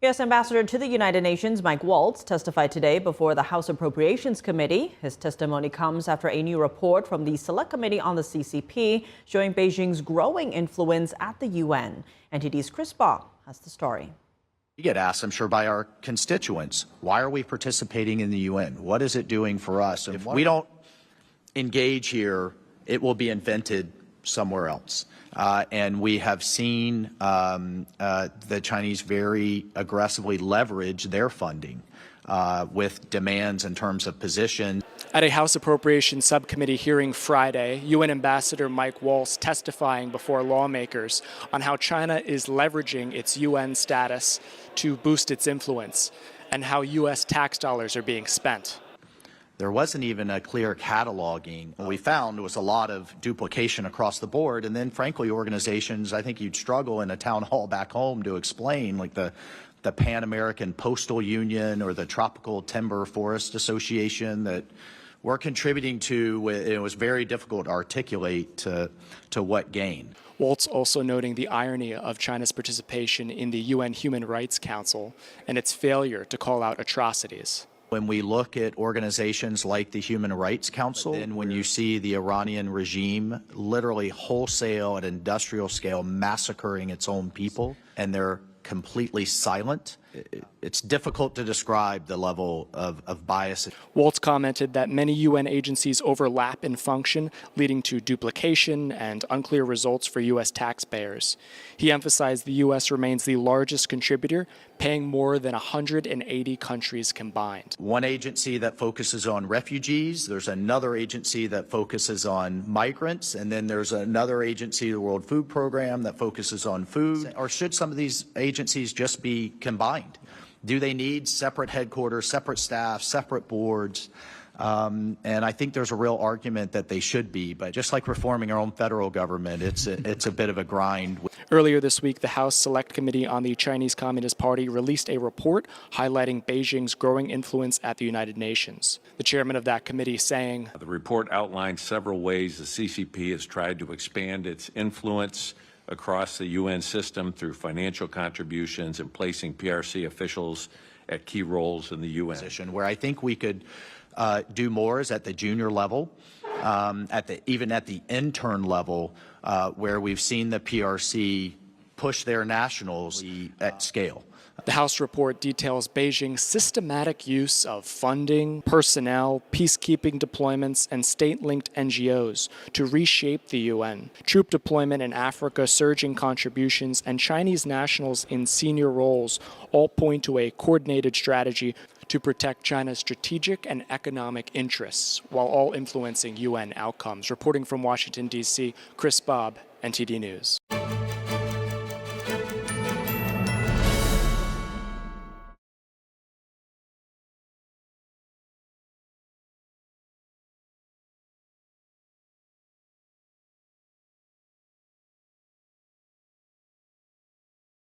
U.S. Ambassador to the United Nations, Mike Wwoltz, testified today before the House Appropriations Committee. His testimony comes after a new report from the Select Committee on the CCP showing Beijing's growing influence at the UN. NTD's Chris Baugh has the story. We get asked, I'm sure, by our constituents, why are we participating in the UN? What is it doing for us? If we don't engage here, it will be invented somewhere else. And we have seen the Chinese very aggressively leverage their funding with demands in terms of position. At a House Appropriations Subcommittee hearing Friday, UN Ambassador Mike Wwoltz testifying before lawmakers on how China is leveraging its UN status to boost its influence and how U.S. tax dollars are being spent. There wasn't even a clear cataloging. What we found was a lot of duplication across the board, and then frankly organizations, I think you'd struggle in a town hall back home to explain, like the Pan American Postal Union or the Tropical Timber Forest Association that we're contributing to. It was very difficult to articulate to what gain. Woltz also noting the irony of China's participation in the UN Human Rights Council and its failure to call out atrocities. When we look at organizations like the Human Rights Council, and when you see the Iranian regime literally wholesale at industrial scale massacring its own people, and they're completely silent, it's difficult to describe the level of bias. Woltz commented that many UN agencies overlap in function, leading to duplication and unclear results for U.S. taxpayers. He emphasized the U.S. remains the largest contributor, paying more than 180 countries combined. One agency that focuses on refugees, there's another agency that focuses on migrants, and then there's another agency, the World Food Program, that focuses on food. Or should some of these agencies just be combined? Do they need separate headquarters, separate staff, separate boards? And I think there's a real argument that they should be, but just like reforming our own federal government, it's a bit of a grind. Earlier this week, the House Select Committee on the Chinese Communist Party released a report highlighting Beijing's growing influence at the United Nations. The chairman of that committee saying, "The report outlines several ways the CCP has tried to expand its influence across the UN system through financial contributions and placing PRC officials at key roles in the UN." Where I think we could do more is at the junior level, even at the intern level, where we've seen the PRC push their nationals at scale. The House report details Beijing's systematic use of funding, personnel, peacekeeping deployments, and state-linked NGOs to reshape the UN. Troop deployment in Africa, surging contributions, and Chinese nationals in senior roles all point to a coordinated strategy to protect China's strategic and economic interests, while all influencing UN outcomes. Reporting from Washington, D.C., Chris Baugh, NTD News.